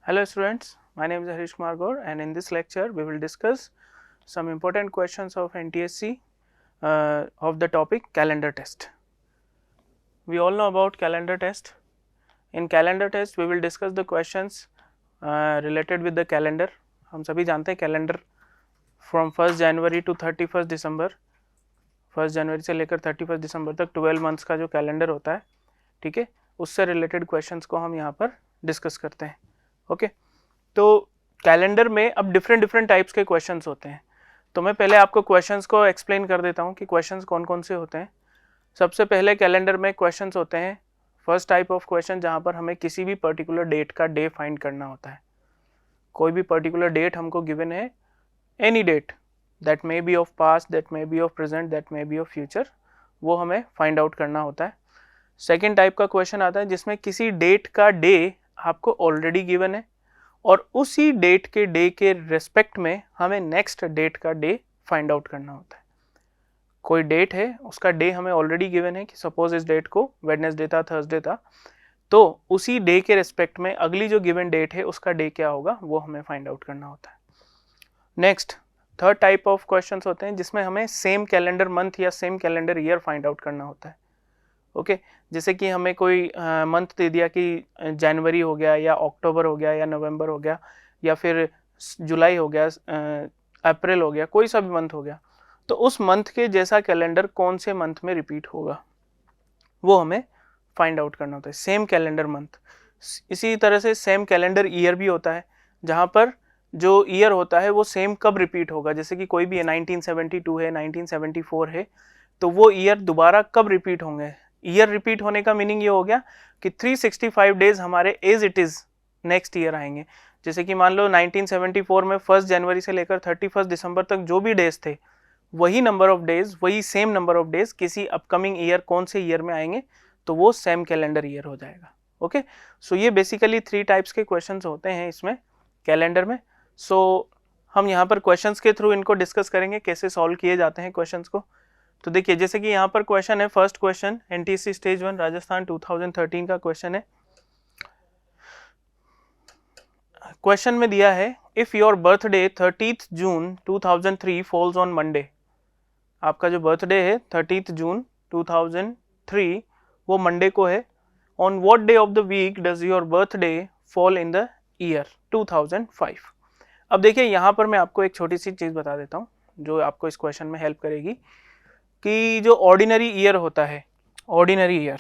Hello students, my name is Harish Kumar Gaur and in this lecture we will discuss some important questions of NTSC of the topic calendar test. We all know about calendar test. In calendar test we will discuss the questions related with the calendar. हम सभी जानते हैं calendar from 1st January to 31st December, 1st जनवरी से लेकर 31st दिसंबर तक 12 months का जो calendar होता है, ठीक है, उससे रिलेटेड क्वेश्चंस को हम यहाँ पर डिस्कस करते हैं. ओके तो कैलेंडर में अब डिफरेंट टाइप्स के क्वेश्चंस होते हैं. तो मैं पहले आपको क्वेश्चंस को एक्सप्लेन कर देता हूँ कि क्वेश्चंस कौन कौन से होते हैं. सबसे पहले कैलेंडर में क्वेश्चंस होते हैं, फर्स्ट टाइप ऑफ क्वेश्चन जहाँ पर हमें किसी भी पर्टिकुलर डेट का डे फाइंड करना होता है. कोई भी पर्टिकुलर डेट हमको गिवन है, any date that may be of past, that may be of present, that may be of future, वो हमें फाइंड आउट करना होता है. सेकेंड टाइप का क्वेश्चन आता है जिसमें किसी डेट का डे आपको ऑलरेडी गिवन है और उसी डेट के डे के रेस्पेक्ट में हमें नेक्स्ट डेट का डे फाइंड आउट करना होता है. कोई डेट है, उसका डे हमें ऑलरेडी गिवन है कि सपोज इस डेट को वेडनेसडे था, थर्सडे था, तो उसी डे के रेस्पेक्ट में अगली जो गिवन डेट है उसका डे क्या होगा वो हमें फाइंड आउट करना होता है. Next third type of questions होते हैं जिसमें हमें सेम कैलेंडर मंथ या same calendar year find out करना होता है. ओके जैसे कि हमें कोई मंथ दे दिया कि जनवरी हो गया या अक्टूबर हो गया या नवंबर हो गया या फिर जुलाई हो गया, अप्रैल हो गया, कोई सा भी मंथ हो गया, तो उस मंथ के जैसा कैलेंडर कौन से मंथ में रिपीट होगा वो हमें फाइंड आउट करना होता है. Same calendar month. इसी तरह से सेम कैलेंडर ईयर भी होता है जहाँ पर जो ईयर होता है वो सेम कब रिपीट होगा. जैसे कि कोई भी 1972 है, 1974 है, तो वो ईयर दोबारा कब रिपीट होंगे. ईयर रिपीट होने का मीनिंग ये हो गया कि 365 डेज हमारे as it is next year आएंगे. जैसे कि मान लो 1974 में 1 जनवरी से लेकर 31 दिसंबर तक जो भी डेज थे, वही नंबर ऑफ डेज, वही सेम नंबर ऑफ डेज किसी अपकमिंग ईयर कौन से ईयर में आएंगे, तो वो सेम कैलेंडर ईयर हो जाएगा. ओके सो ये बेसिकली 3 टाइप्स के क्वेश्चंस होते हैं इसमें कैलेंडर में. सो हम यहाँ पर क्वेश्चंस के थ्रू इनको डिस्कस करेंगे कैसे सॉल्व किए जाते हैं क्वेश्चंस को. तो देखिए जैसे कि यहाँ पर क्वेश्चन है, first question NTSC stage 1 Rajasthan 2013 का क्वेश्चन है. क्वेश्चन में दिया है if your birthday 30 June 2003 falls on Monday. आपका जो बर्थडे है 30 जून 2003 वो मंडे को है. On what day of the week does your birthday fall in the year 2005. अब देखिए यहाँ पर मैं आपको एक छोटी सी चीज बता देता हूँ जो आपको इस क्वेश्चन में हेल्प करेगी कि जो ऑर्डिनरी ईयर होता है, ऑर्डिनरी ईयर,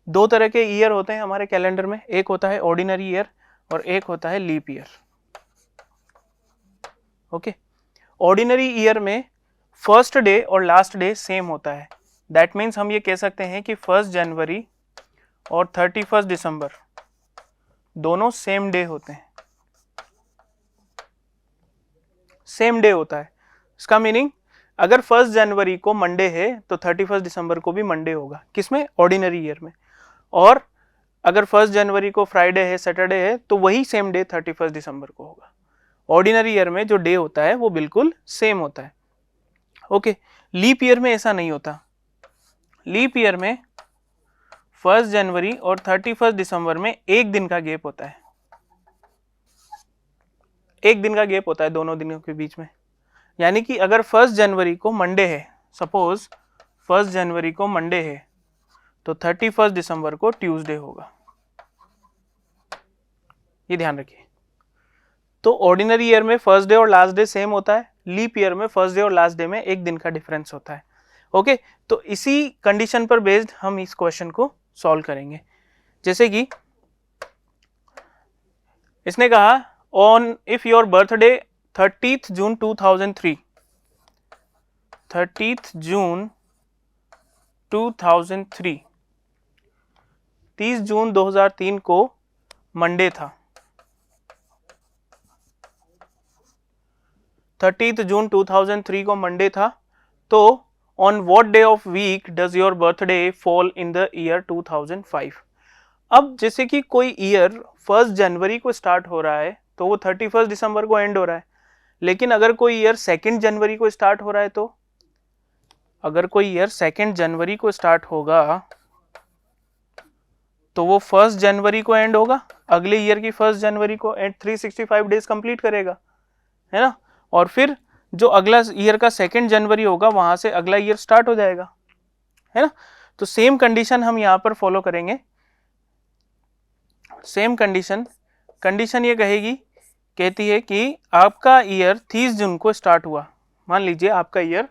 दो तरह के ईयर होते हैं हमारे कैलेंडर में. एक होता है ऑर्डिनरी ईयर और एक होता है leap year. Okay ordinary year में फर्स्ट डे और लास्ट डे सेम होता है. दैट मीन्स हम ये कह सकते हैं कि 1 जनवरी और 31 दिसंबर दोनों सेम डे होते हैं, सेम डे होता है. इसका मीनिंग अगर 1 जनवरी को मंडे है तो 31 दिसंबर को भी मंडे होगा. किसमें? ऑर्डिनरी ईयर में. और अगर 1 जनवरी को फ्राइडे है, सैटरडे है, तो वही सेम डे 31 दिसंबर को होगा. ऑर्डिनरी ईयर में जो डे होता है वो बिल्कुल सेम होता है. ओके लीप ईयर में ऐसा नहीं होता. लीप ईयर में 1 जनवरी और 31 दिसंबर में एक दिन का गैप होता है. एक दिन का गैप होता है दोनों दिनों के बीच में. यानी कि अगर 1 जनवरी को मंडे है, सपोज 1 जनवरी को मंडे है, तो 31 दिसंबर को ट्यूसडे होगा. ये ध्यान रखिए. तो ऑर्डिनरी ईयर में फर्स्ट डे और लास्ट डे सेम होता है. लीप ईयर में फर्स्ट डे और लास्ट डे में एक दिन का डिफरेंस होता है. ओके तो इसी कंडीशन पर बेस्ड हम इस क्वेश्चन को सॉल्व करेंगे. जैसे कि इसने कहा on if your birthday 30th June 2003, 30th जून 2003, 30 जून 2003 को मंडे था. 30th जून 2003 को मंडे था. तो on what day of week does your birthday fall in the year 2005. अब जैसे कि कोई ईयर 1 जनवरी को स्टार्ट हो रहा है तो वो 31 दिसंबर को एंड हो रहा है. लेकिन अगर कोई ईयर 2 जनवरी को स्टार्ट हो रहा है, तो अगर कोई ईयर 2 जनवरी को स्टार्ट होगा तो वो 1 जनवरी को एंड होगा, अगले ईयर की 1 जनवरी को एंड 365 डेज कंप्लीट करेगा, है ना। और फिर जो अगला ईयर का 2 जनवरी होगा वहां से अगला ईयर स्टार्ट हो जाएगा, है ना। तो सेम कंडीशन हम यहाँ पर फॉलो करेंगे। सेम कंडीशन ये कहेगी, कहती है कि आपका ईयर 30 जून को स्टार्ट हुआ, मान लीजिए आपका ईयर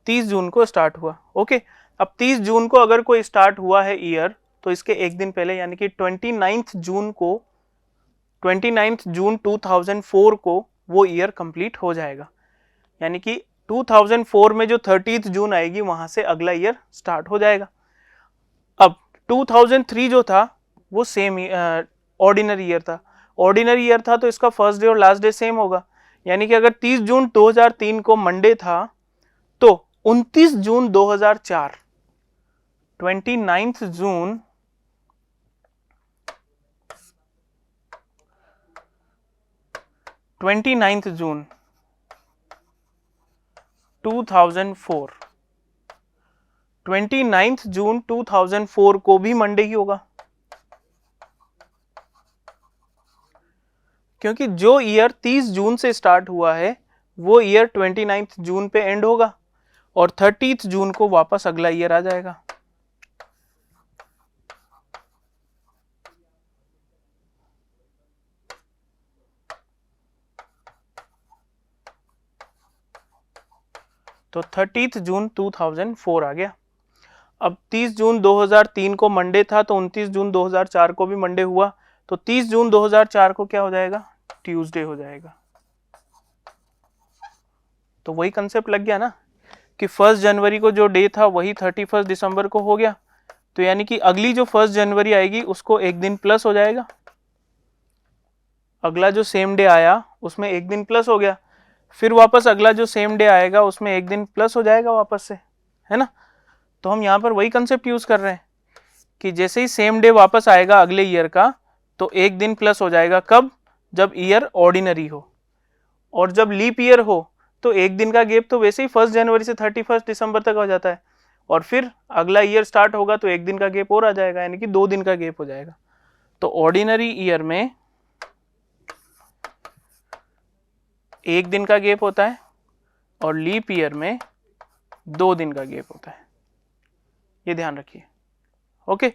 30 जून को स्टार्ट हुआ, ओके। अब 30 जून को अगर कोई स्टार्ट हुआ है ईयर, तो इसके एक दिन पहले यानी कि 29 जून 2004 को वो ईयर कंप्लीट हो जाएगा, यानी कि 2004 में जो 30 जून आएगी वहां से अगला ईयर स्टार्ट हो जाएगा। अब 2003 जो था वो सेम ऑर्डिनरी ईयर था, ऑर्डिनरी ईयर था तो इसका फर्स्ट डे और लास्ट डे सेम होगा, यानी कि अगर 30 जून 2003 को मंडे था तो 29 जून 2004 29 जून 29 जून 2004 29 जून 2004 को भी मंडे ही होगा, क्योंकि जो ईयर 30 जून से स्टार्ट हुआ है वो ईयर 29 जून पे एंड होगा और 30 जून को वापस अगला ईयर आ जाएगा। तो 30 जून 2004 आ गया। अब 30 जून 2003 को मंडे था तो 29 जून 2004 को भी मंडे हुआ, तो 30 जून 2004 को क्या हो जाएगा, ट्यूसडे हो जाएगा। तो वही कंसेप्ट लग गया ना कि 1 जनवरी को जो डे था वही 31 दिसंबर को हो गया, तो यानी कि अगली जो 1 जनवरी आएगी उसको एक दिन प्लस हो जाएगा, अगला जो सेम डे आया उसमें एक दिन प्लस हो गया, फिर वापस अगला जो सेम डे आएगा उसमें एक दिन प्लस हो जाएगा वापस से, है ना। तो हम यहाँ पर वही कंसेप्ट यूज कर रहे हैं कि जैसे ही सेम डे वापस आएगा अगले ईयर का तो एक दिन प्लस हो जाएगा, कब, जब ईयर ऑर्डिनरी हो, और जब लीप ईयर हो तो एक दिन का गैप तो वैसे ही 1 जनवरी से 31 दिसंबर तक हो जाता है, और फिर अगला ईयर स्टार्ट होगा तो एक दिन का गैप और आ जाएगा, यानी कि 2 दिन का गैप हो जाएगा। तो ऑर्डिनरी ईयर में एक दिन का गैप होता है और लीप ईयर में 2 दिन का गैप होता है, ये ध्यान रखिए, ओके।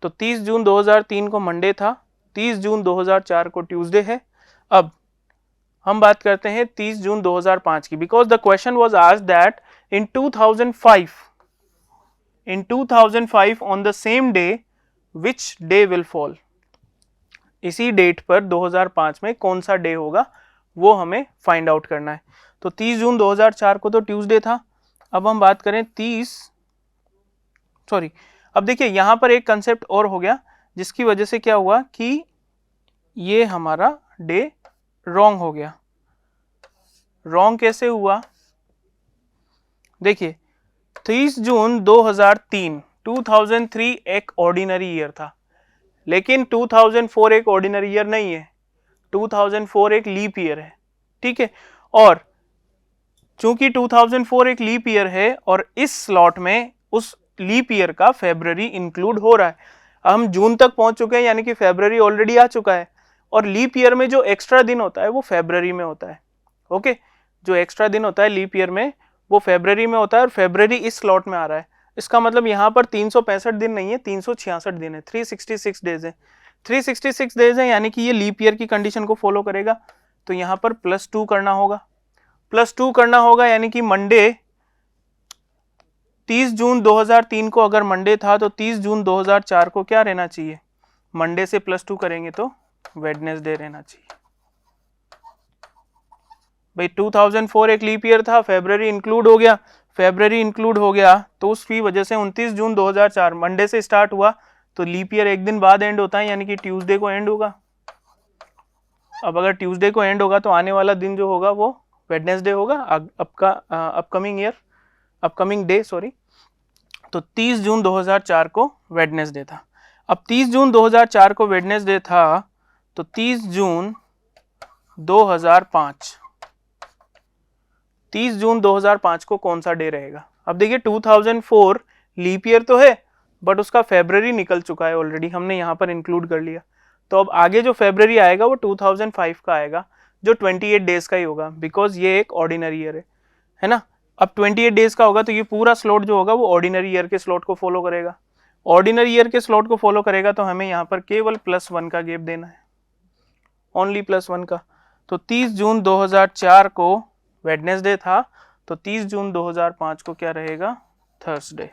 तो 30 जून 2003 को मंडे था, 30 जून 2004 को ट्यूसडे है। अब हम बात करते हैं 30 जून 2005 की, because the question was asked that in 2005 on the same day which day will fall, इसी डेट पर 2005 में कौन सा डे होगा वो हमें फाइंड आउट करना है। तो 30 जून 2004 को तो ट्यूसडे था। अब हम बात करें अब देखिए यहां पर एक कंसेप्ट और हो गया जिसकी वजह से क्या हुआ कि ये हमारा डे रॉन्ग हो गया। रॉन्ग कैसे हुआ, देखिए 30 जून 2003 एक ऑर्डिनरी ईयर था, लेकिन 2004 एक ऑर्डिनरी ईयर नहीं है, 2004 एक लीप ईयर है, ठीक है। और चूंकि 2004 एक लीप ईयर है और इस स्लॉट में उस लीप ईयर का फरवरी इंक्लूड हो रहा है, हम जून तक पहुंच चुके हैं यानी कि फरवरी ऑलरेडी आ चुका है, और लीप ईयर में जो एक्स्ट्रा दिन होता है वो फरवरी में होता है, ओके। जो एक्स्ट्रा दिन होता है लीप ईयर में वो फरवरी में होता है और फरवरी इस स्लॉट में आ रहा है। इसका मतलब यहाँ पर 365 दिन नहीं है, 366 दिन है, 366 डेज है, 366 डेज है, यानी कि ये लीप ईयर की कंडीशन को फॉलो करेगा। तो यहाँ पर +2 करना होगा, +2 करना होगा, यानी कि मंडे 30 जून 2003 को अगर मंडे था तो 30 जून 2004 को क्या रहना चाहिए, मंडे से +2 करेंगे तो वेडनेसडे रहना चाहिए। भाई 2004 एक लीप ईयर था, फरवरी इंक्लूड हो गया, फरवरी इंक्लूड हो गया तो उसकी वजह से 29 जून 2004 मंडे से स्टार्ट हुआ तो लीप ईयर एक दिन बाद एंड होता है, यानी कि ट्यूसडे को एंड होगा। अब अगर ट्यूसडे को एंड होगा तो आने वाला दिन जो होगा वो वेडनेसडे होगा, अपकमिंग डे सॉरी। तो 30 जून 2004 को वेडनेसडे था। अब 30 जून 2004 को वेडनेसडे था तो 30 जून 2005 को कौन सा डे रहेगा। अब देखिए 2004 लीप ईयर तो है बट उसका फेब्रवरी निकल चुका है ऑलरेडी, हमने यहाँ पर इंक्लूड कर लिया। तो अब आगे जो फेब्रवरी आएगा वो 2005 का आएगा, जो 28 डेज का ही होगा, बिकॉज ये एक ऑर्डिनरी ईयर है ना। अब 28 डेज का होगा तो ये पूरा स्लॉट जो होगा वो ऑर्डिनरी ईयर के स्लॉट को फॉलो करेगा। ऑर्डिनरी ईयर के स्लॉट को फॉलो करेगा तो हमें यहाँ पर केवल +1 का गैप देना है, ओनली +1 का। तो 30 जून 2004 को वेडनेसडे था, तो 30 जून 2005 को क्या रहेगा, थर्सडे।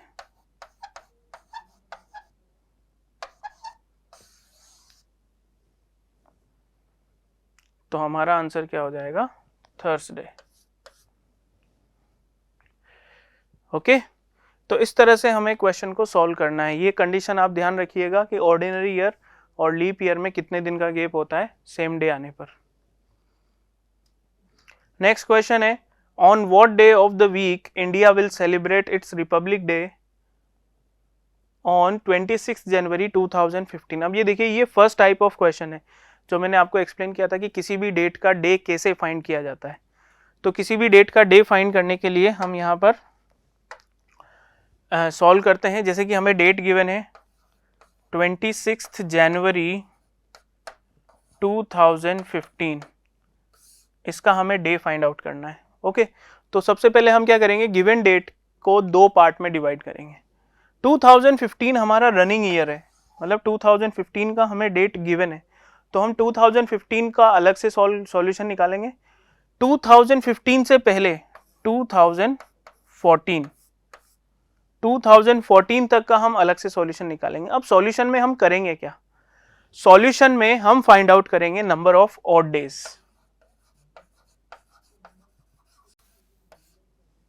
तो हमारा आंसर क्या हो जाएगा, थर्सडे। ओके, तो इस तरह से हमें क्वेश्चन को सॉल्व करना है। ये कंडीशन आप ध्यान रखिएगा कि ऑर्डिनरी ईयर और लीप ईयर में कितने दिन का गैप होता है सेम डे आने पर। नेक्स्ट क्वेश्चन है, on what day of the week India will celebrate its republic day on 26 January 2015। अब ये देखिए, ये फर्स्ट टाइप ऑफ क्वेश्चन है जो मैंने आपको एक्सप्लेन किया था कि किसी भी डेट का डे कैसे फाइंड किया जाता है। तो किसी भी डेट का डे फाइंड करने के लिए हम यहाँ पर सॉल्व करते हैं। जैसे कि हमें डेट गिवन है 26 जनवरी 2015, इसका हमें डे फाइंड आउट करना है। ओके, तो सबसे पहले हम क्या करेंगे, गिवन डेट को 2 पार्ट में डिवाइड करेंगे। 2015 हमारा रनिंग ईयर है, मतलब 2015 का हमें डेट गिवन है, तो हम 2015 का अलग से सॉल्यूशन निकालेंगे। 2015 से पहले 2014 तक का हम अलग से सॉल्यूशन निकालेंगे। अब सॉल्यूशन में हम करेंगे क्या, सॉल्यूशन में हम फाइंड आउट करेंगे number of odd days.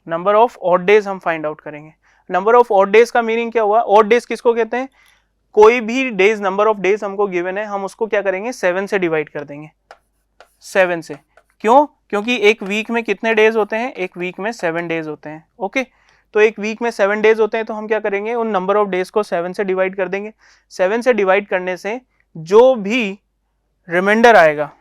Number of odd days हम फाइंड आउट करेंगे। नंबर ऑफ ऑड डेज का मीनिंग क्या हुआ, ऑड डेज किसको कहते हैं, कोई भी डेज, नंबर ऑफ डेज हमको गिवन है, हम उसको क्या करेंगे 7 से डिवाइड कर देंगे, 7 से। क्यों, क्योंकि एक वीक में कितने डेज होते हैं, एक वीक में 7 डेज होते हैं। ओके, तो एक वीक में 7 डेज होते हैं, तो हम क्या करेंगे, उन नंबर ऑफ डेज को 7 से डिवाइड कर देंगे। 7 से डिवाइड करने से जो भी रिमाइंडर आएगा,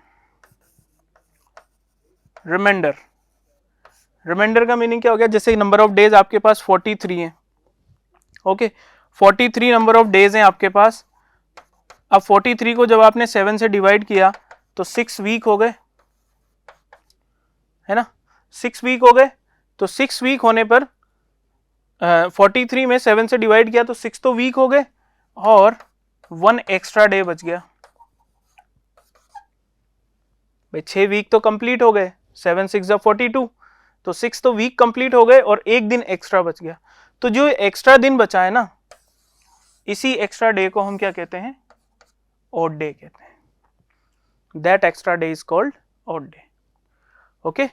रिमाइंडर का मीनिंग क्या हो गया, जैसे नंबर ऑफ डेज आपके पास 43 है। ओके, 43 नंबर ऑफ डेज हैं आपके पास। अब 43 को जब आपने 7 से डिवाइड किया तो 6 वीक हो गए, है ना, 6 वीक हो गए। तो 6 वीक होने पर 43 में 7 से डिवाइड किया तो 6 तो वीक हो गए और 1 एक्स्ट्रा डे बच गया। भाई 6 वीक तो कंप्लीट हो गए, 7 6 42, तो 6 तो वीक कंप्लीट हो गए और एक दिन एक्स्ट्रा बच गया। तो जो एक्स्ट्रा दिन बचा है ना, इसी एक्स्ट्रा डे को हम क्या कहते हैं, ऑड डे कहते हैं। That extra day is called odd day. Okay,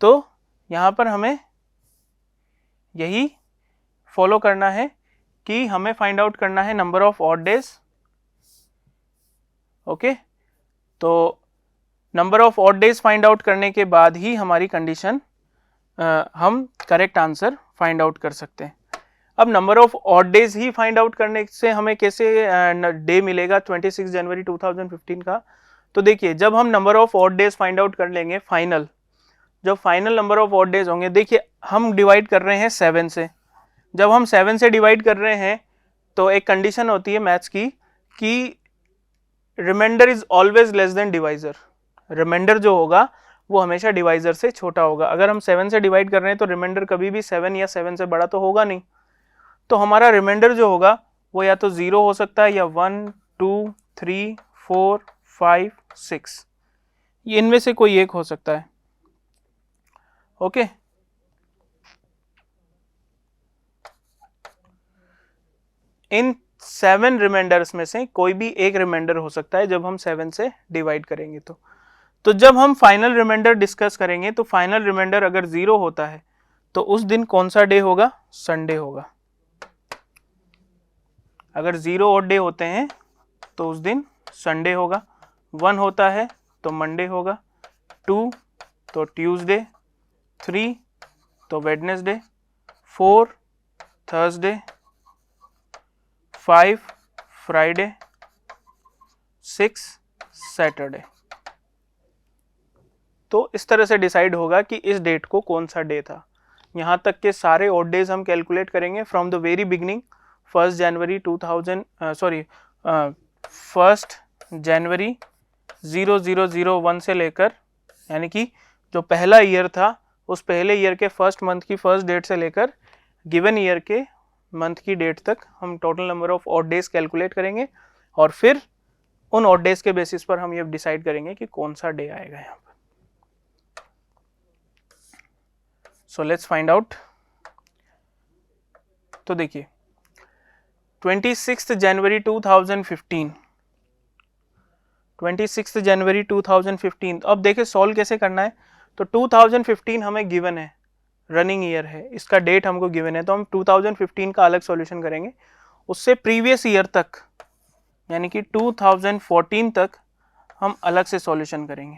तो यहां पर हमें यही फॉलो करना है कि हमें फाइंड आउट करना है number of odd days. Okay, तो number of odd days find out करने के बाद ही हमारी कंडीशन हम करेक्ट आंसर फाइंड आउट कर सकते हैं। अब number of odd days he find out करने से हमें कैसे डे मिलेगा 26 जनवरी 2015 का, तो देखिए जब हम number of odd days find out कर लेंगे, फाइनल जब final number of odd days होंगे, देखिए हम डिवाइड कर रहे हैं 7 से। जब हम 7 से डिवाइड कर रहे हैं तो एक कंडीशन होती है मैथ्स की कि reminder is always less than divisor. Reminder जो होगा वो हमेशा डिवाइजर से छोटा होगा। अगर हम 7 से डिवाइड कर रहे हैं तो रिमाइंडर कभी भी 7 या 7 से बड़ा तो होगा नहीं। तो हमारा रिमाइंडर जो होगा वो या तो 0 हो सकता है या 1 2 3 4 5 6, ये इनमें से कोई एक हो सकता है। ओके, इन 7 रिमाइंडर्स में से कोई भी एक रिमाइंडर हो सकता है जब हम 7 से डिवाइड करेंगे। तो जब हम फाइनल रिमाइंडर डिस्कस करेंगे तो फाइनल रिमाइंडर अगर 0 होता है तो उस दिन कौन सा डे होगा, संडे होगा। अगर 0 ऑड डे होते हैं तो उस दिन संडे होगा। 1 होता है तो मंडे होगा, 2 तो ट्यूसडे, 3 तो वेडनेसडे, 4 थर्सडे, 5 फ्राइडे, 6 सैटरडे। तो इस तरह से डिसाइड होगा कि इस डेट को कौन सा डे था। यहाँ तक के सारे ऑड डेज हम कैलकुलेट करेंगे फ्रॉम द वेरी बिगनिंग, 1 जनवरी 0001 से लेकर, यानी कि जो पहला ईयर था उस पहले ईयर के फर्स्ट मंथ की फर्स्ट डेट से लेकर गिवन ईयर के मंथ की डेट तक हम total number of odd days calculate करेंगे और फिर उन ऑड डेज के बेसिस पर हम ये डिसाइड करेंगे कि कौन सा डे आएगा यहाँ पर। So let's find out. तो देखिए 26 जनवरी 2015, 26 जनवरी 2015। अब देखिए सॉल्व कैसे करना है। तो 2015 हमें गिवन है, रनिंग ईयर है, इसका डेट हमको गिवन है, तो हम 2015 का अलग सॉल्यूशन करेंगे। उससे प्रीवियस ईयर तक यानी कि 2014 तक हम अलग से सॉल्यूशन करेंगे।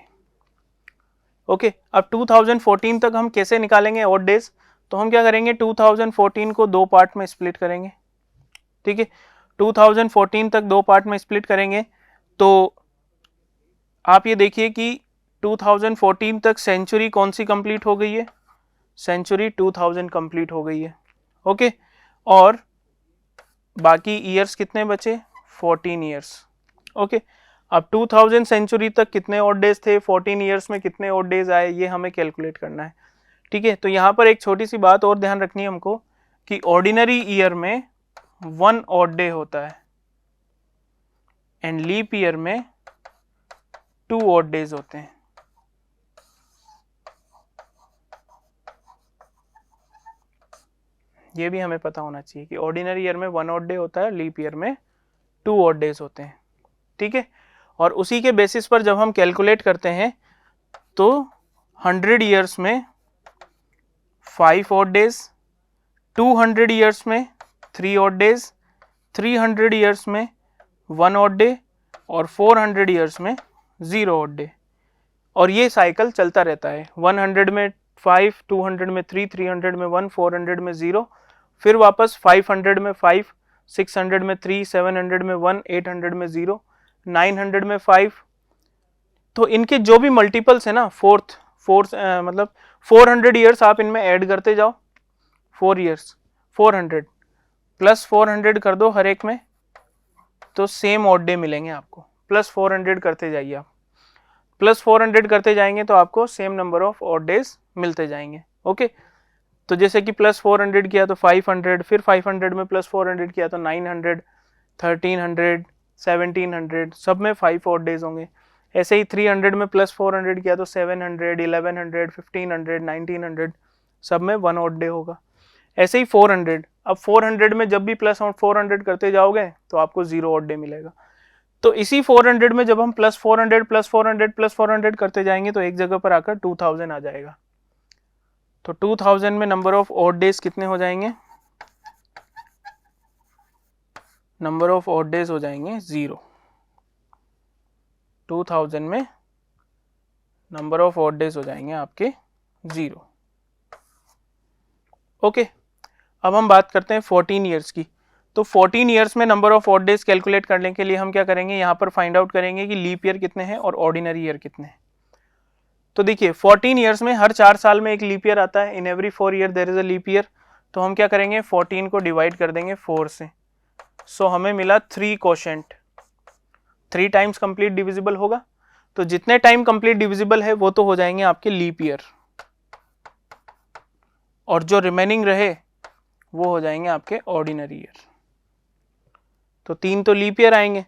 ओके, अब 2014 तक हम कैसे निकालेंगे ऑड डेज? तो हम क्या करेंगे, 2014 को दो पार्ट में स्प्लिट करेंगे। ठीक है, 2014 तक दो पार्ट में स्प्लिट करेंगे। तो आप ये देखिए कि 2014 तक सेंचुरी कौन सी कंप्लीट हो गई है? सेंचुरी 2000 कंप्लीट हो गई है। ओके, और बाकी ईयर्स कितने बचे? 14 ईयर्स। ओके, अब 2000 सेंचुरी तक कितने ऑड डेज थे, 14 ईयर्स में कितने ऑड डेज आए, ये हमें कैलकुलेट करना है। ठीक है, तो यहाँ पर एक छोटी सी बात और ध्यान रखनी है हमको कि ऑर्डिनरी ईयर में 1 ऑड डे होता है एंड लीप ईयर में 2 ऑड डेज होते हैं। ये भी हमें पता होना चाहिए कि ऑर्डिनरी ईयर में 1 ऑड डे होता है, लीप ईयर में 2 ऑड डेज होते हैं। ठीक है, और उसी के बेसिस पर जब हम कैलकुलेट करते हैं तो 100 ईयर्स में 5 ऑड डेज, 200 ईयर्स में 3 ऑड डेज, 300 ईयर्स में 1 ऑड डे और 400 ईयर्स में 0 ऑड डे। और ये साइकिल चलता रहता है, 100 में 5, 200 में 3, 300 में 1, 400 में 0, फिर वापस 500 में 5, 600 में 3, 700 में 1, 800 में 0, 900 में 5। तो इनके जो भी मल्टीपल्स है ना, फोर्थ मतलब 400 ईयर्स आप इनमें ऐड करते जाओ। 4 ईयर्स 400 प्लस 400 कर दो हर एक में, तो सेम ऑड डे मिलेंगे आपको। प्लस 400 करते जाइए आप, प्लस 400 करते जाएंगे तो आपको same number of odd days मिलते जाएंगे। ओके, तो जैसे कि प्लस 400 किया तो 500, फिर 500 में प्लस 400 किया तो 900, 1300, 1700, सब में 5 ऑड डेज होंगे। ऐसे ही 300 में प्लस 400 किया तो 700, 1100, 1500, 1900, सब में 1 ऑड डे होगा। ऐसे ही 400, अब 400 में जब भी प्लस 400 करते जाओगे तो आपको 0 ऑड डे मिलेगा। तो इसी 400 में जब हम प्लस 400 प्लस 400 प्लस 400 करते जाएंगे तो एक जगह पर आकर 2000 आ जाएगा। तो 2000 में नंबर ऑफ ऑड डेज कितने हो जाएंगे? नंबर ऑफ ऑड डेज हो जाएंगे 0। 2000 में नंबर ऑफ ऑड डेज हो जाएंगे आपके 0। ओके, अब हम बात करते हैं 14 ईयर्स की। तो 14 ईयर्स में number of odd days calculate करने के लिए हम क्या करेंगे, यहाँ पर फाइंड आउट करेंगे कि लीप ईयर कितने हैं और ऑर्डिनरी ईयर कितने हैं। तो देखिए 14 ईयर्स में हर 4 साल में एक लीप ईयर आता है, in every 4 year there is a leap year. तो हम क्या करेंगे, 14 को डिवाइड कर देंगे 4 से। सो हमें मिला 3 कोशेंट, 3 टाइम्स कंप्लीट डिविजिबल होगा। तो जितने टाइम कंप्लीट डिविजिबल है वो तो हो जाएंगे आपके लीप ईयर, और जो रिमेनिंग रहे वो हो जाएंगे आपके ऑर्डिनरी ईयर। तो 3 तो लीप ईयर आएंगे,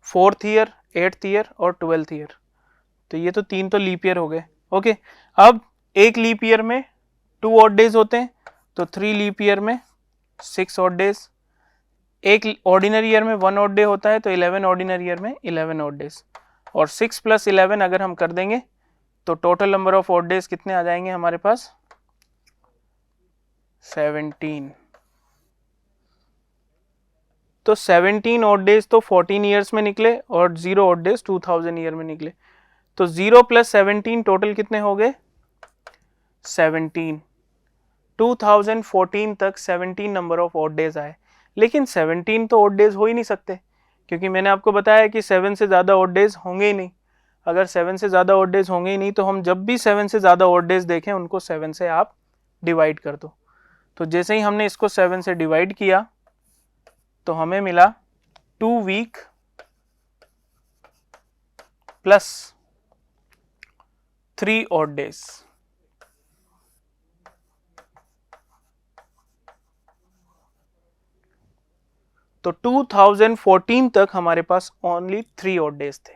4th ईयर, 8th ईयर और 12th ईयर। तो ये तो 3 तो लीप ईयर हो गए। ओके, अब एक लीप ईयर में 2 ऑड डेज होते हैं, तो 3 लीप ईयर में 6 ऑड डेज। एक ऑर्डिनरी ईयर में 1 ऑड डे होता है, तो 11 ऑर्डिनरी ईयर में 11 ऑड डेज। और 6 + 11 अगर हम कर देंगे तो total number of odd days कितने आ जाएंगे हमारे पास? 17। तो 17 ऑड डेज तो 14 ईयर्स में निकले और 0 ऑड डेज 2000 ईयर में निकले। तो 0 + 17 टोटल कितने हो गए? 17। 2014 तक 17 नंबर ऑफ ऑड डेज आए, लेकिन 17 तो ऑड डेज हो ही नहीं सकते, क्योंकि मैंने आपको बताया कि 7 से ज़्यादा ऑड डेज होंगे ही नहीं। अगर 7 से ज़्यादा ऑड डेज होंगे ही नहीं तो हम जब भी 7 से ज़्यादा ऑड डेज देखें उनको 7 से आप डिवाइड कर दो। तो जैसे ही हमने इसको 7 से डिवाइड किया तो हमें मिला 2 वीक प्लस 3 ऑड डेज। तो 2014 तक हमारे पास ओनली 3 ऑड डेज थे।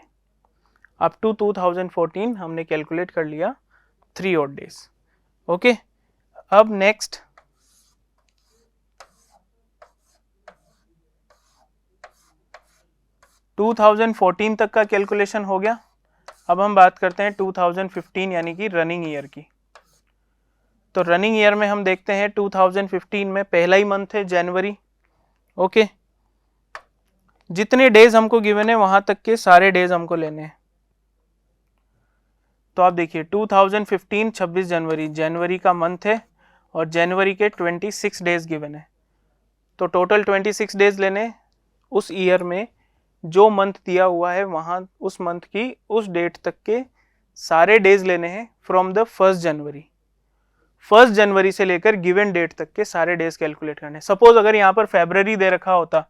अप टू 2014 हमने कैलकुलेट कर लिया 3 ऑड डेज। ओके, अब नेक्स्ट टू 2014 तक का कैलकुलेशन हो गया। अब हम बात करते हैं 2015 यानी कि रनिंग ईयर की। तो रनिंग ईयर में हम देखते हैं 2015 में पहला ही मंथ है जनवरी। ओके, जितने डेज हमको गिवन है वहां तक के सारे डेज हमको लेने हैं। तो आप देखिए 2015 26 जनवरी, जनवरी का मंथ है और जनवरी के 26 डेज गिवन है। तो टोटल 26 डेज लेने, उस ईयर में जो मंथ दिया हुआ है वहां उस मंथ की उस डेट तक के सारे डेज लेने हैं फ्रॉम द 1 जनवरी। 1 जनवरी से लेकर गिवन डेट तक के सारे डेज कैलकुलेट करने। सपोज अगर यहाँ पर फेब्रवरी दे रखा होता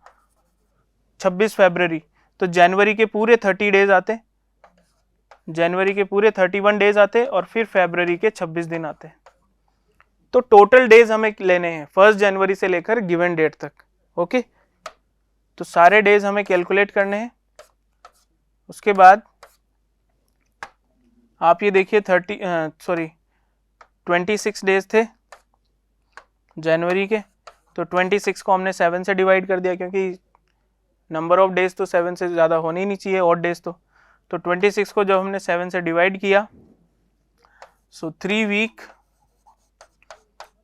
26 फरवरी, तो जनवरी के पूरे 30 डेज आते, जनवरी के पूरे 31 डेज आते और फिर फरवरी के 26 दिन आते। तो टोटल डेज हमें लेने हैं 1 जनवरी से लेकर गिवन डेट तक। ओके, तो सारे डेज हमें कैलकुलेट करने हैं। उसके बाद आप ये देखिए 26 डेज थे जनवरी के, तो 26 को हमने 7 से डिवाइड कर दिया क्योंकि नंबर ऑफ डेज तो 7 से ज़्यादा होने ही नहीं चाहिए ऑड डेज तो 26 को जब हमने 7 से डिवाइड किया, so 3 week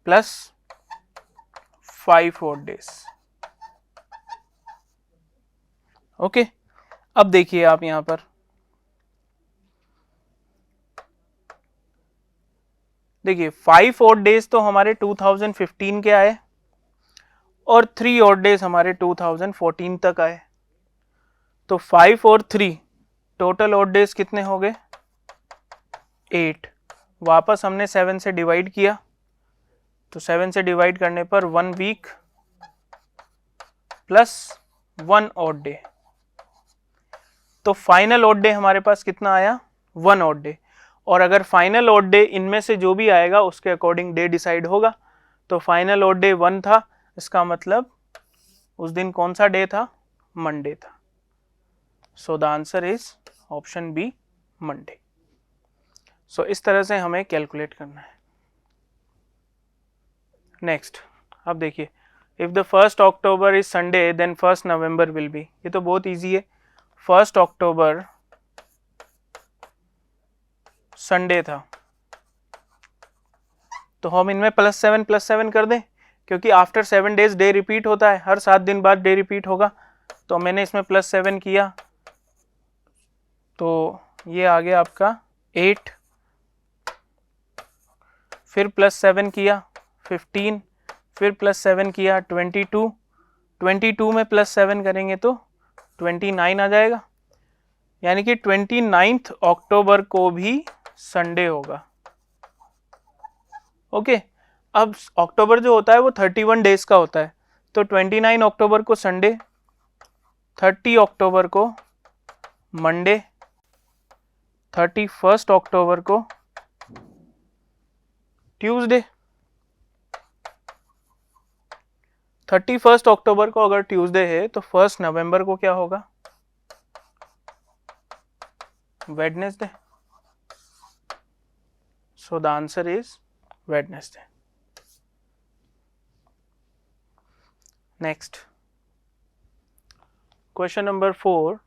plus 5 odd days. Okay, अब देखिए आप यहां पर देखिए 5 ऑड डेज तो हमारे 2015 के आए और 3 ऑड डेज हमारे 2014 तक आए। तो 5 और 3 टोटल ऑड डेज कितने हो गए 8। वापस हमने 7 से डिवाइड किया, तो 7 से डिवाइड करने पर 1 वीक प्लस 1 ऑड डे। तो फाइनल ऑड डे हमारे पास कितना आया 1 ऑड डे। और अगर फाइनल ऑड डे इनमें से जो भी आएगा उसके अकॉर्डिंग डे डिसाइड होगा। तो फाइनल ऑड डे 1 था, इसका मतलब उस दिन कौन सा डे था मंडे था। So the answer is option B Monday. So इस तरह से हमें कैलकुलेट करना है। नेक्स्ट अब देखिए, if the 1 October is Sunday then 1 November will be. ये तो बहुत इजी है। 1 अक्टूबर संडे था, तो हम इनमें +7 कर दें क्योंकि आफ्टर 7 डेज डे रिपीट होता है, हर 7 दिन बाद डे रिपीट होगा। तो मैंने इसमें +7 किया, तो ये आ गया आपका 8, फिर +7 किया 15, फिर +7 किया 22, 22 में +7 करेंगे तो 29 आ जाएगा। यानी कि 29 अक्टूबर को भी संडे होगा। ओके, अब अक्टूबर जो होता है वो 31 डेज का होता है, तो 29 अक्टूबर को संडे, 30 अक्टूबर को मंडे, 31 अक्टूबर को ट्यूसडे। 31 अक्टूबर को अगर ट्यूसडे है तो 1 नवंबर को क्या होगा Wednesday. So the answer is Wednesday. Next question number 4,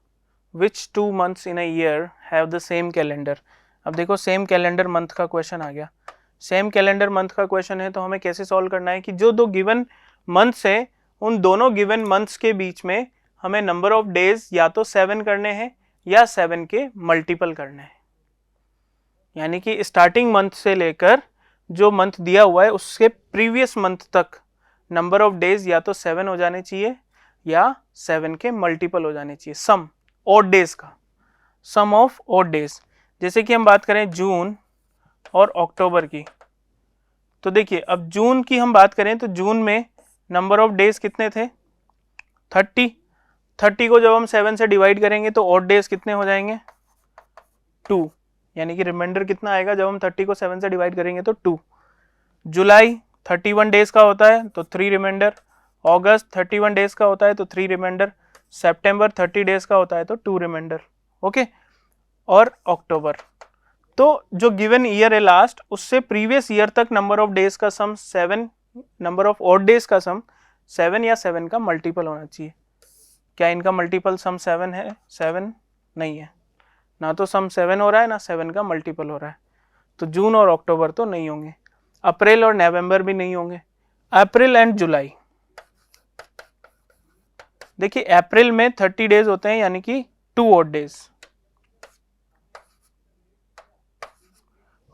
which 2 months in a year have the same calendar। अब देखो सेम कैलेंडर मंथ का क्वेश्चन आ गया। सेम कैलेंडर मंथ का क्वेश्चन है तो हमें कैसे सॉल्व करना है कि जो दो गिवन मंथ्स हैं उन दोनों गिवन मंथ्स के बीच में हमें नंबर ऑफ डेज या तो 7 करने हैं या 7 के मल्टीपल करने हैं। यानी कि स्टार्टिंग मंथ से लेकर जो मंथ दिया हुआ है उसके प्रीवियस मंथ तक नंबर ऑफ डेज या तो 7 हो जाने चाहिए या 7 के मल्टीपल हो जाने चाहिए। सम ऑड डेज का, सम ऑफ ऑड डेज। जैसे कि हम बात करें जून और अक्टूबर की, तो देखिए अब जून की हम बात करें तो जून में नंबर ऑफ डेज कितने थे 30 को जब हम 7 से डिवाइड करेंगे तो ऑड डेज कितने हो जाएंगे 2, यानी कि रिमाइंडर कितना आएगा जब हम 30 को 7 से डिवाइड करेंगे तो 2। जुलाई 31 डेज का होता है तो 3 रिमाइंडर, अगस्त 31 डेज का होता है तो 3 रिमाइंडर, सितंबर 30 डेज का होता है तो 2 रिमाइंडर, ओके। और अक्टूबर, तो जो गिवन ईयर है लास्ट उससे प्रीवियस ईयर तक नंबर ऑफ डेज का सम 7, नंबर ऑफ ऑड डेज का सम 7 या 7 का मल्टीपल होना चाहिए। क्या इनका मल्टीपल सम 7 है? 7 नहीं है, ना तो सम 7 हो रहा है ना 7 का मल्टीपल हो रहा है, तो जून और अक्टूबर तो नहीं होंगे। अप्रैल और नवंबर भी नहीं होंगे। अप्रैल एंड जुलाई, देखिए अप्रैल में 30 डेज होते हैं यानी कि 2 ऑड डेज,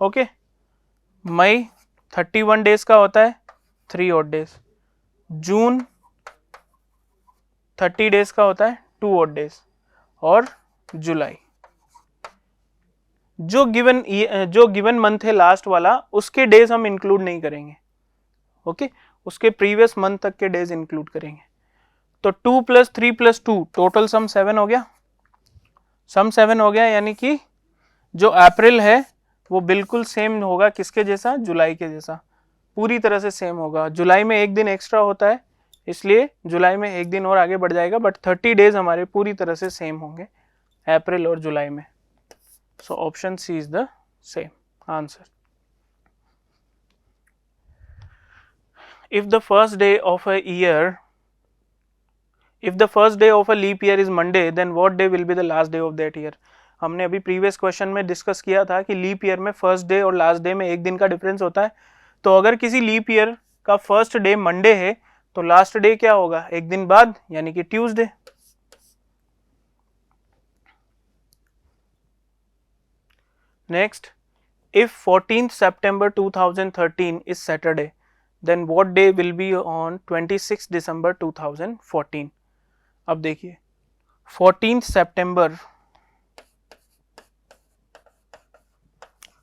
ओके। मई 31 डेज का होता है 3 ऑड डेज, जून 30 डेज का होता है 2 ऑड डेज, और जुलाई जो गिवन मंथ है लास्ट वाला उसके डेज हम इंक्लूड नहीं करेंगे, ओके, उसके प्रीवियस मंथ तक के डेज इंक्लूड करेंगे। तो 2 + 3 + 2 टोटल सम 7 हो गया, सम 7 हो गया, यानी कि जो अप्रैल है वो बिल्कुल सेम होगा किसके जैसा? जुलाई के जैसा, पूरी तरह से सेम होगा। जुलाई में एक दिन एक्स्ट्रा होता है इसलिए जुलाई में एक दिन और आगे बढ़ जाएगा, बट 30 डेज हमारे पूरी तरह से सेम होंगे अप्रैल और जुलाई में। So option C is the same answer. If the first day of a leap year is Monday, then what day will be the last day of that year? हमने अभी प्रीवियस क्वेश्चन में discuss किया था कि leap year में first day और last day में एक दिन का डिफरेंस होता है। तो अगर किसी लीप ईयर का फर्स्ट डे मंडे है तो लास्ट डे क्या होगा? एक दिन बाद, यानी कि Tuesday. Next, if 14th September 2013 is Saturday, then what day will be on 26 December 2014? अब देखिए 14th September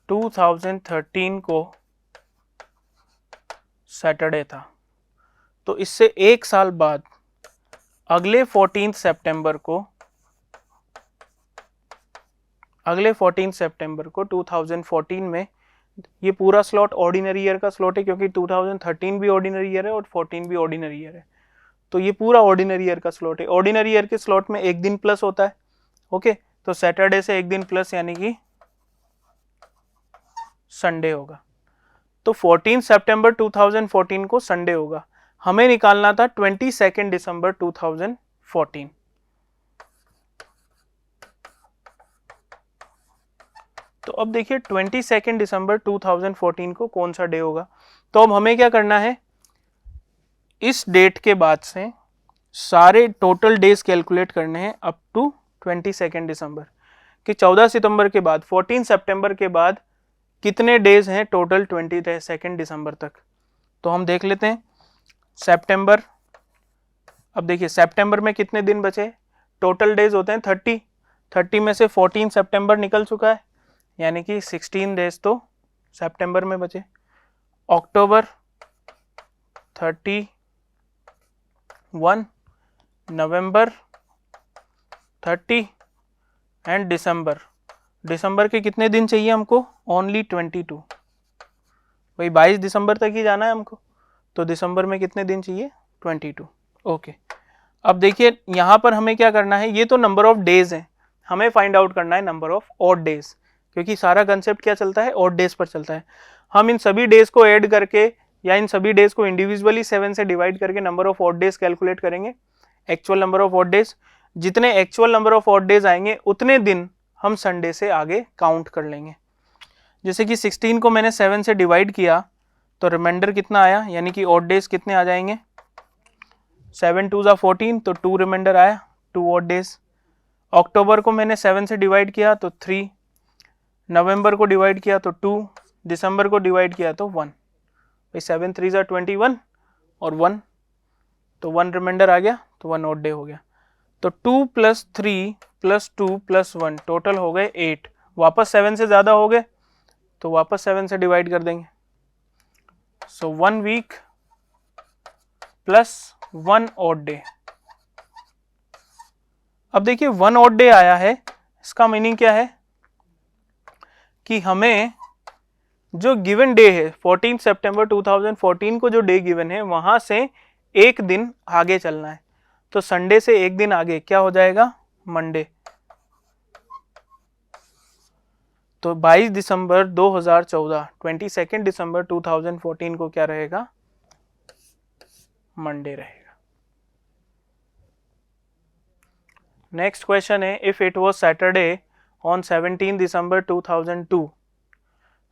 2013 को सैटरडे था, तो इससे एक साल बाद अगले 14 सितंबर को 2014 में ये पूरा स्लॉट ऑर्डिनरी ईयर का स्लॉट है, क्योंकि 2013 भी ऑर्डिनरी ईयर है और 14 भी ऑर्डिनरी ईयर है, तो ये पूरा ऑर्डिनरी ईयर का स्लॉट है। ऑर्डिनरी ईयर के स्लॉट में एक दिन प्लस होता है, ओके, तो सैटरडे से एक दिन प्लस यानी कि संडे होगा। तो 14 सितंबर 2014 को संडे होगा। हमें निकालना था 22 दिसंबर 2014। तो अब देखिए 22 दिसंबर 2014 को कौन सा डे होगा। तो अब हमें क्या करना है, इस डेट के बाद से सारे टोटल डेज कैलकुलेट करने हैं अप टू 22 दिसंबर, कि 14 सितंबर के बाद 14 सितंबर के बाद कितने डेज हैं टोटल 22 दिसंबर तक। तो हम देख लेते हैं सितंबर। अब देखिए सितंबर में कितने दिन बचे, टोटल डेज होते हैं 30 में से 14 सितंबर निकल चुका है, यानी कि 16 डेज तो सितंबर में बचे। अक्टूबर 31, नवंबर 30 एंड दिसंबर के कितने दिन चाहिए हमको? ओनली 22, वही 22 दिसंबर तक ही जाना है हमको, तो दिसंबर में कितने दिन चाहिए? 22, ओके। अब देखिए यहाँ पर हमें क्या करना है, ये तो नंबर ऑफ डेज है, हमें फाइंड आउट करना है नंबर ऑफ ऑड डेज, क्योंकि सारा कंसेप्ट क्या चलता है? ऑड डेज पर चलता है। हम इन सभी डेज को ऐड करके या इन सभी डेज को इंडिविजुअली 7 से डिवाइड करके number of odd days calculate करेंगे, actual number of odd days. जितने actual number of odd days आएंगे उतने दिन हम संडे से आगे काउंट कर लेंगे। जैसे कि 16 को मैंने 7 से डिवाइड किया तो रिमाइंडर कितना आया, यानी कि ऑड डेज कितने आ जाएंगे? 7 2 14, तो 2 रिमाइंडर आया, 2 ऑड डेज। अक्टूबर को मैंने 7 से डिवाइड किया तो 3, नवंबर को डिवाइड किया तो 2, दिसंबर को डिवाइड किया तो 1, 7 3 21 और 1, तो 1 रिमाइंडर आ गया, तो 1 ऑड डे हो गया। तो 2 + 3 + 2 + 1 टोटल हो गए 8। वापस 7 से ज़्यादा हो गए तो वापस 7 से डिवाइड कर देंगे। सो 1 वीक + 1 ऑड डे, अब देखिए 1 ऑड डे आया है, इसका मीनिंग क्या है कि हमें जो गिवन डे है 14 सितंबर 2014 को जो डे गिवन है वहां से एक दिन आगे चलना है। तो संडे से एक दिन आगे क्या हो जाएगा, मंडे। तो 22 दिसंबर 2014 22 दिसंबर 2014 को क्या रहेगा, मंडे रहेगा। नेक्स्ट क्वेश्चन है, if it was Saturday on 17 दिसंबर 2002,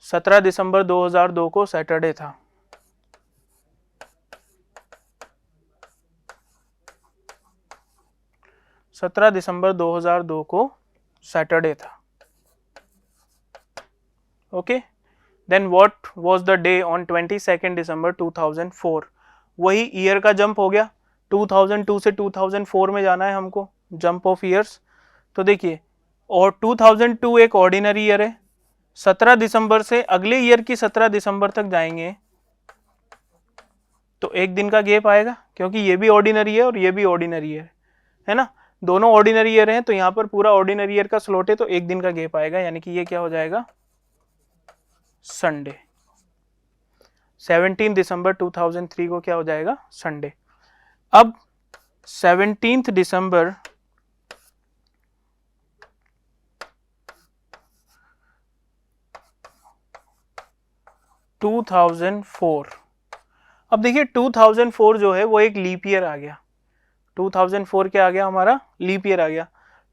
17 दिसंबर 2002 को सैटरडे था। सत्रह दिसंबर 2002 को सैटरडे था। Okay, then what was the day on 22 December 2004। वही ईयर का जंप हो गया, 2002 से 2004 में जाना है हमको, जंप ऑफ ईयर्स। तो देखिए, और 2002 एक ऑर्डिनरी ईयर है, 17 दिसंबर से अगले ईयर की 17 दिसंबर तक जाएंगे तो एक दिन का गैप आएगा, क्योंकि ये भी ऑर्डिनरी है और ये भी ऑर्डिनरी है ना, दोनों ऑर्डिनरी ईयर हैं, तो यहाँ पर पूरा ऑर्डिनरी ईयर का स्लॉट है, तो एक दिन का गैप आएगा, यानी कि ये क्या हो जाएगा, संडे। 17 दिसंबर 2003 को क्या हो जाएगा, संडे। अब 17 दिसंबर 2004, अब देखिए 2004 जो है वो एक लीप ईयर आ गया। 2004 क्या आ गया, हमारा लीप ईयर आ गया।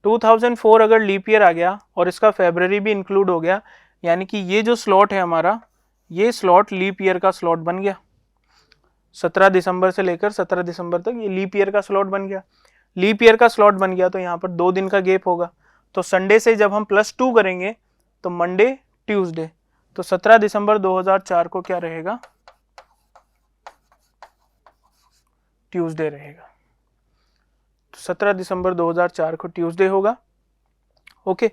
2004 अगर लीप ईयर आ गया और इसका फेब्रुअरी भी इंक्लूड हो गया, यानी कि ये जो स्लॉट है हमारा, ये स्लॉट लीप ईयर का स्लॉट बन गया। 17 दिसंबर से लेकर 17 दिसंबर तक ये लीप ईयर का स्लॉट बन गया। लीप ईयर का स्लॉट बन गया तो यहाँ पर 2 दिन का गैप होगा। तो संडे से जब हम +2 करेंगे तो मंडे, ट्यूसडे, तो 17 दिसंबर 2004 को क्या रहेगा, ट्यूसडे रहेगा। तो 17 दिसंबर 2004 को ट्यूसडे होगा। ओके,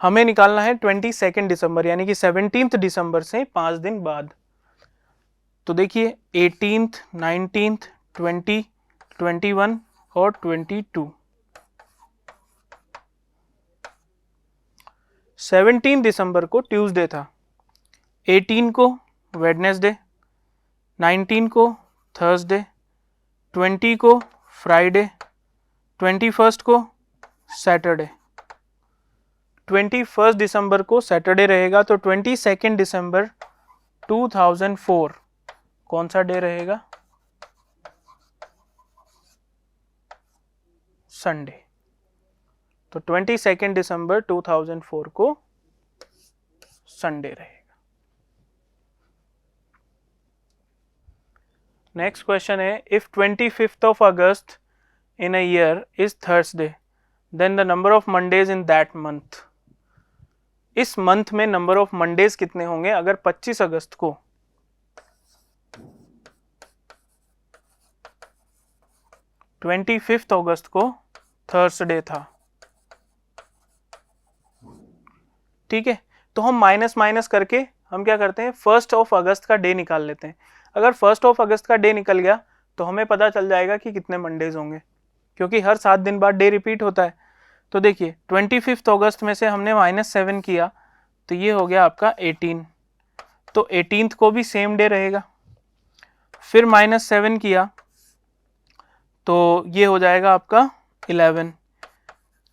हमें निकालना है 22 दिसंबर, यानी कि 17 दिसंबर से 5 दिन बाद। तो देखिए 18, 19, 20, 21 और 22। 17 दिसंबर को ट्यूसडे था, 18 को वेडनेसडे, 19 को थर्सडे, 20 को फ्राइडे, 21 को सैटरडे। 21 दिसंबर को सैटरडे रहेगा, तो 22 दिसंबर 2004 कौन सा डे रहेगा, संडे। तो 22 दिसंबर 2004 को संडे रहेगा। नेक्स्ट क्वेश्चन है, if 25th of August in a year is Thursday, then the number of Mondays in that month। इस मंथ में नंबर ऑफ मंडेज कितने होंगे अगर 25 अगस्त को 25 अगस्त को थर्सडे था, ठीक है। तो हम माइनस माइनस करके हम क्या करते हैं, 1 अगस्त का डे निकाल लेते हैं। अगर 1 अगस्त का डे निकल गया तो हमें पता चल जाएगा कि कितने मंडेज होंगे, क्योंकि हर 7 दिन बाद डे रिपीट होता है। तो देखिए 25 अगस्त में से हमने -7 किया तो ये हो गया आपका 18, तो 18th को भी सेम डे रहेगा। फिर -7 किया तो ये हो जाएगा आपका 11,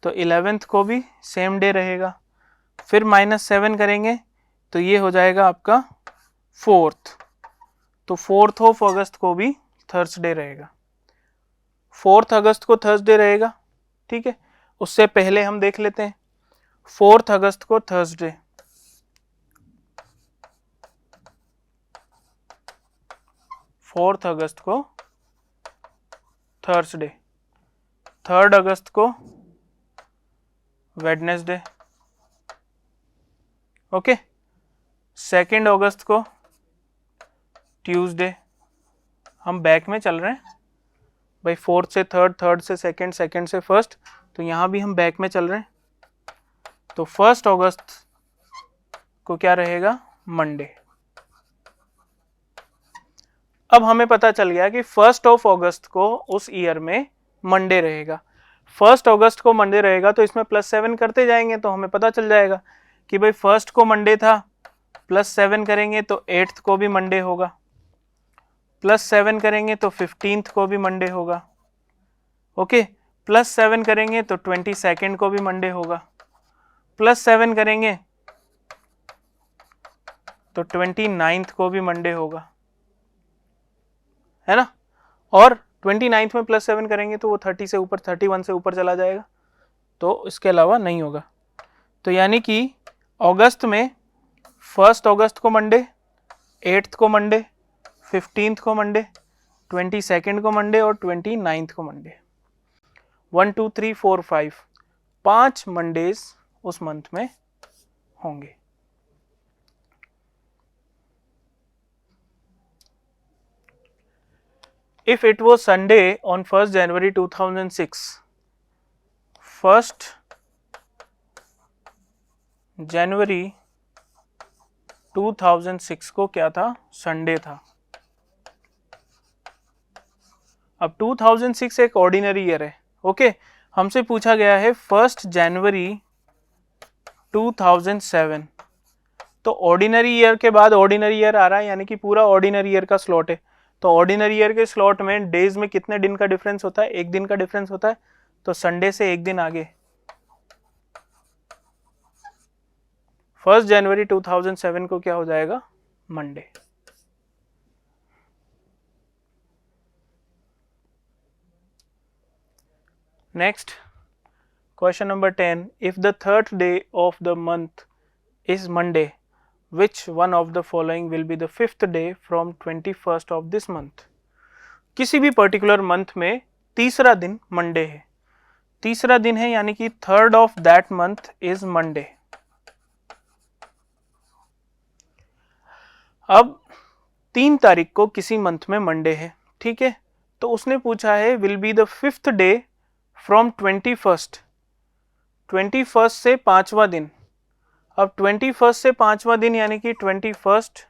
तो 11th को भी सेम डे रहेगा। फिर -7 करेंगे तो ये हो जाएगा आपका 4th, तो 4th ऑफ अगस्त को भी थर्सडे रहेगा। 4th अगस्त को थर्सडे रहेगा, ठीक है। उससे पहले हम देख लेते हैं 4th अगस्त को थर्सडे, 4th अगस्त को थर्सडे, 3rd अगस्त को वेडनेसडे, ओके। 2nd अगस्त को ट्यूसडे। हम बैक में चल रहे हैं भाई, 4th से 3rd, 3rd से 2nd, 2nd से 1st, तो यहाँ भी हम बैक में चल रहे हैं। तो 1 अगस्त को क्या रहेगा, मंडे। अब हमें पता चल गया कि 1 अगस्त को उस ईयर में मंडे रहेगा। 1 अगस्त को मंडे रहेगा तो इसमें +7 करते जाएंगे तो हमें पता चल जाएगा कि भाई 1 को मंडे था, +7 करेंगे तो 8 को भी मंडे होगा, +7 करेंगे तो 15 को भी मंडे होगा, ओके, +7 करेंगे तो 22 को भी मंडे होगा, +7 करेंगे तो 29 को भी मंडे होगा, है ना। और 29 में +7 करेंगे तो वो 30 से ऊपर 31 से ऊपर चला जाएगा, तो इसके अलावा नहीं होगा। तो यानी कि अगस्त में 1 अगस्त को मंडे, 8 को मंडे, 15 को मंडे, 22 को मंडे और 29 को मंडे। 1 2 3 4 5 5 मंडेज उस मंथ में होंगे। If it was Sunday on 1st January 2006, 1st January 2006 को क्या था, संडे था। अब 2006 एक ऑर्डिनरी ईयर है, ओके। हमसे पूछा गया है 1 जनवरी 2007, तो ऑर्डिनरी ईयर के बाद ऑर्डिनरी ईयर आ रहा है, यानी कि पूरा ऑर्डिनरी ईयर का स्लॉट है। तो ऑर्डिनरी ईयर के स्लॉट में डेज में कितने दिन का डिफरेंस होता है, 1 दिन का डिफरेंस होता है, तो संडे से 1 दिन आगे 1 जनवरी 2007 को क्या हो जाएगा, Monday. Next question number 10, if the third day of the month is Monday, which one of the following will be the 5th day from 21st of this month? किसी भी पर्टिकुलर मंथ में तीसरा दिन मंडे है, तीसरा दिन है यानी कि 3rd of that month is Monday। अब 3 तारीख को किसी मंथ में मंडे है, ठीक है, तो उसने पूछा है will be the 5th day from 21st, 21st से 5वां दिन। अब 21st से 5वां दिन यानी कि 21st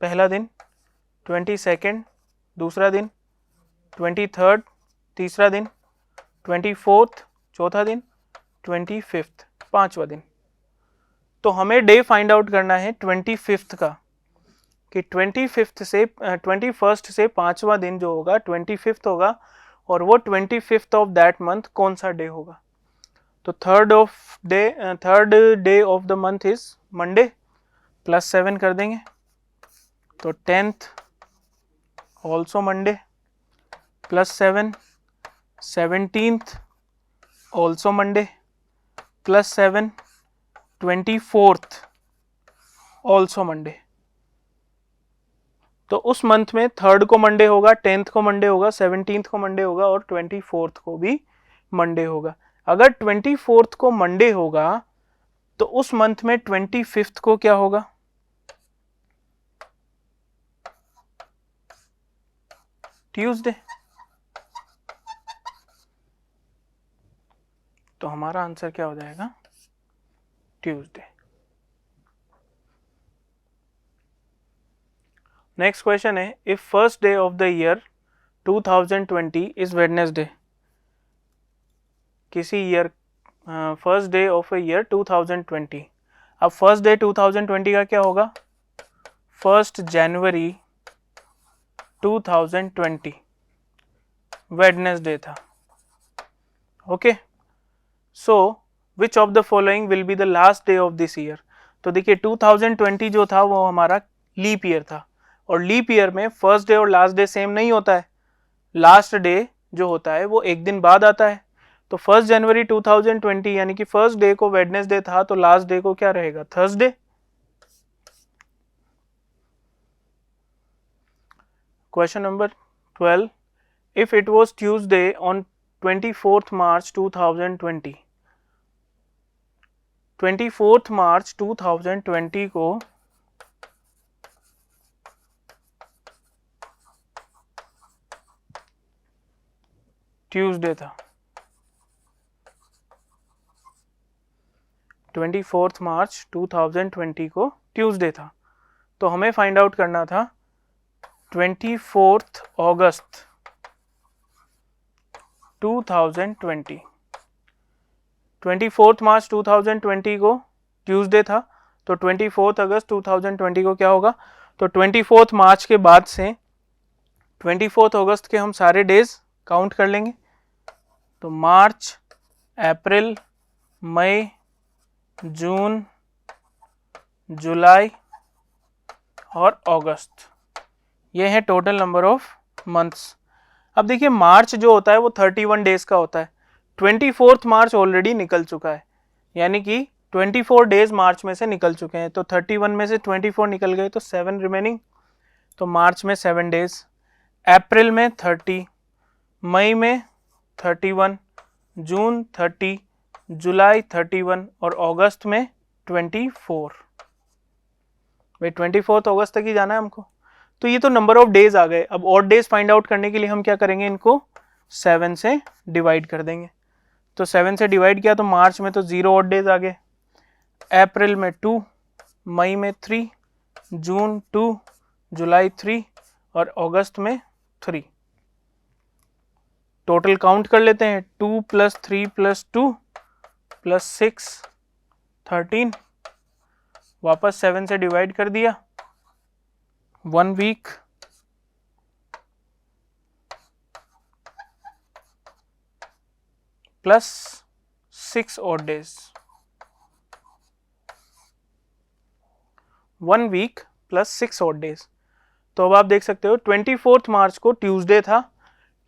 पहला दिन, 22nd दूसरा दिन, 23rd तीसरा दिन, 24th चौथा दिन, 25th पांचवा दिन। तो हमें डे फाइंड आउट करना है 25th का, कि 25th से 21st से 5वां दिन जो होगा 25th होगा, और वो 25th ऑफ दैट मंथ कौन सा डे होगा। तो third day of the month is Monday, +7 कर देंगे तो 10th also Monday, +7, 17th also Monday, +7, 24th also Monday. तो उस मंथ में 3rd को मंडे होगा, 10th को मंडे होगा, 17th को मंडे होगा और 24th को भी मंडे होगा। अगर 24th को मंडे होगा तो उस मंथ में 25th को क्या होगा, ट्यूसडे। तो हमारा आंसर क्या हो जाएगा, ट्यूसडे। नेक्स्ट क्वेश्चन है, if first day of the year 2020 is Wednesday, किसी year first day of a year 2020। अब फर्स्ट डे 2020 का क्या होगा, 1 जनवरी 2020 वेडनेसडे था, okay. So which of the following will be the last day of this year. तो देखिए 2020 जो था वो हमारा लीप ईयर था, और लीप ईयर में फर्स्ट डे और लास्ट डे सेम नहीं होता है, लास्ट डे जो होता है वो एक दिन बाद आता है। तो 1 जनवरी 2020 यानी कि फर्स्ट डे को वेडनेसडे था, तो लास्ट डे को क्या रहेगा, Thursday. Question number 12, if it was Tuesday on 24th March 2020, 24th मार्च 2020 को ट्यूसडे था, 24th मार्च 2020 को ट्यूसडे था, तो हमें फाइंड आउट करना था 24th अगस्त 2020, 24 मार्च 2020 को ट्यूसडे था, तो 24 अगस्त 2020 को क्या होगा, तो 24 मार्च के बाद से 24 अगस्त के हम सारे डेज काउंट कर लेंगे। तो मार्च, अप्रैल, मई, जून, जुलाई और अगस्त, ये है टोटल नंबर ऑफ मंथ्स। अब देखिए मार्च जो होता है वो 31 डेज का होता है, 24 मार्च ऑलरेडी निकल चुका है, यानी कि 24 डेज मार्च में से निकल चुके हैं, तो 31 में से 24 निकल गए तो 7 रिमेनिंग, तो मार्च में 7 डेज, अप्रैल में 30, मई में 31, जून 30, जुलाई 31 और अगस्त में 24। भाई 24 अगस्त तक ही जाना है हमको, तो ये तो नंबर ऑफ डेज आ गए। अब ऑड डेज फाइंड आउट करने के लिए हम क्या करेंगे, इनको 7 से डिवाइड कर देंगे। तो 7 से डिवाइड किया तो मार्च में तो 0 ऑड डेज आ गए, अप्रैल में 2, मई में 3, जून 2, जुलाई 3 और अगस्त में 3। टोटल काउंट कर लेते हैं, 2 + 3 + 2 + 6 13, वापस 7 से डिवाइड कर दिया, 1 week plus 6 odd days, 1 week plus 6 odd days. तो अब आप देख सकते हो 24 मार्च को ट्यूसडे था,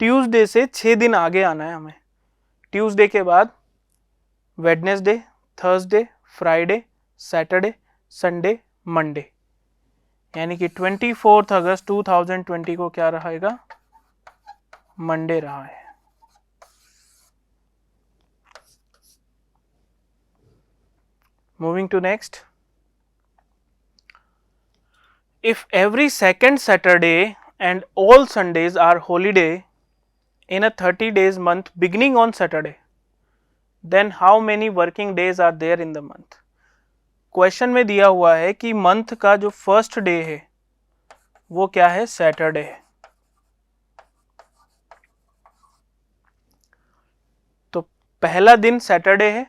ट्यूसडे से 6 दिन आगे आना है हमें। ट्यूसडे के बाद Wednesday, Thursday, Friday, Saturday, Sunday, Monday, यानी कि 24 अगस्त 2020 को क्या रहेगा, मंडे रहा है। Moving to next, if every second Saturday and all Sundays are holiday in a 30 days month beginning on Saturday, then how many working days are there in the month? Question में दिया हुआ है कि month का जो first day है वो क्या है, सैटरडे है। तो पहला दिन सैटरडे है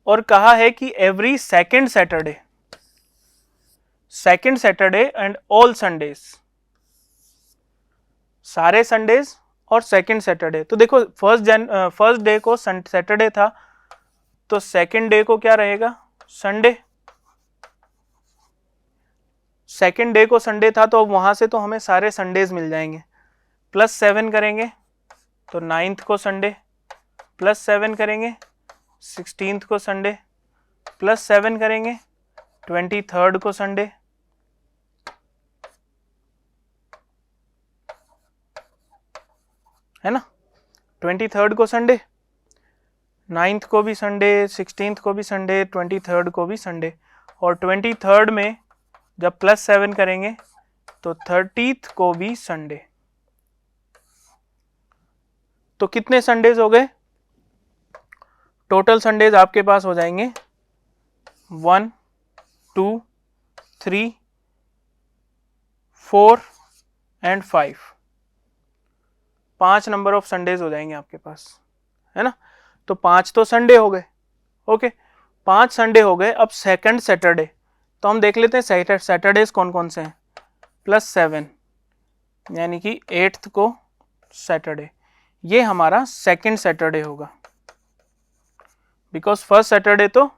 और कहा है कि every second Saturday, second Saturday and all Sundays, सारे संडेज और सेकेंड सैटरडे। तो देखो फर्स्ट डे को सैटरडे था, तो सेकेंड डे को क्या रहेगा, संडे। सेकेंड डे को संडे था तो वहां से तो हमें सारे संडेज मिल जाएंगे, +7 करेंगे तो 9th को संडे, +7 करेंगे 16th को संडे, +7 करेंगे 23rd को संडे, है ना, 23rd को संडे, 9th को भी संडे, 16th को भी संडे, 23rd को भी संडे, और 23rd में जब +7 करेंगे तो 30th को भी संडे। तो कितने संडेज हो गए, टोटल संडेज आपके पास हो जाएंगे 1, 2, 3, 4 एंड 5, 5 नंबर ऑफ संडेज हो जाएंगे आपके पास, है ना। तो 5 तो संडे हो गए, ओके, 5 संडे हो गए। अब सेकंड सैटरडे, तो हम देख लेते हैं सैटरडेज कौन कौन से हैं, +7 यानी कि 8th को सैटरडे, ये हमारा सेकंड सैटरडे होगा, बिकॉज फर्स्ट सैटरडे तो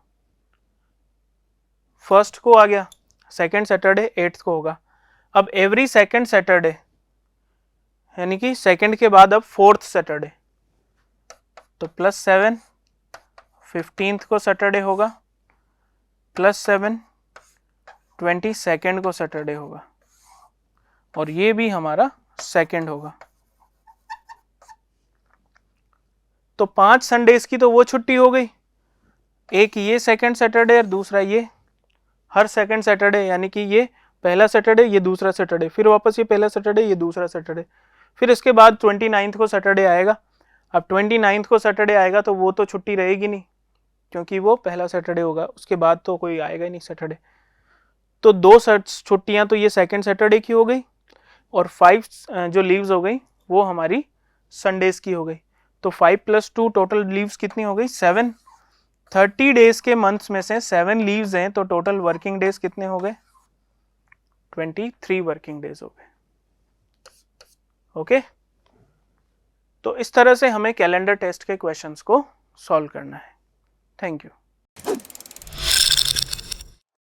फर्स्ट को आ गया, सेकंड सैटरडे 8th को होगा। अब एवरी सेकंड सैटरडे, यानी कि सेकंड के बाद अब 4th सैटरडे, तो +7 15th को सैटरडे होगा, +7 22nd को सैटरडे होगा, और ये भी हमारा सेकंड होगा। तो 5 संडेज की तो वो छुट्टी हो गई, एक ये सेकंड सैटरडे और दूसरा ये, हर सेकंड सैटरडे, यानी कि ये पहला सैटरडे, ये दूसरा सैटरडे, फिर वापस ये पहला सैटरडे, ये दूसरा सैटरडे, फिर इसके बाद 29th को सैटरडे आएगा। अब 29th को सैटरडे आएगा तो वो तो छुट्टी रहेगी नहीं, क्योंकि वो पहला सैटरडे होगा, उसके बाद तो कोई आएगा ही नहीं सैटरडे। तो 2 छुट्टियां तो ये सेकंड सैटरडे की हो गई, और 5 जो लीव्स हो गई वो हमारी संडेज की हो गई। तो 5 + 2 टोटल लीव्स कितनी हो गई 7। 30 डेज के मंथ्स में से 7 लीव्स हैं तो टोटल वर्किंग डेज कितने हो गए 23 वर्किंग डेज हो गए। ओके, तो इस तरह से हमें कैलेंडर टेस्ट के क्वेश्चंस को सॉल्व करना है। Thank you.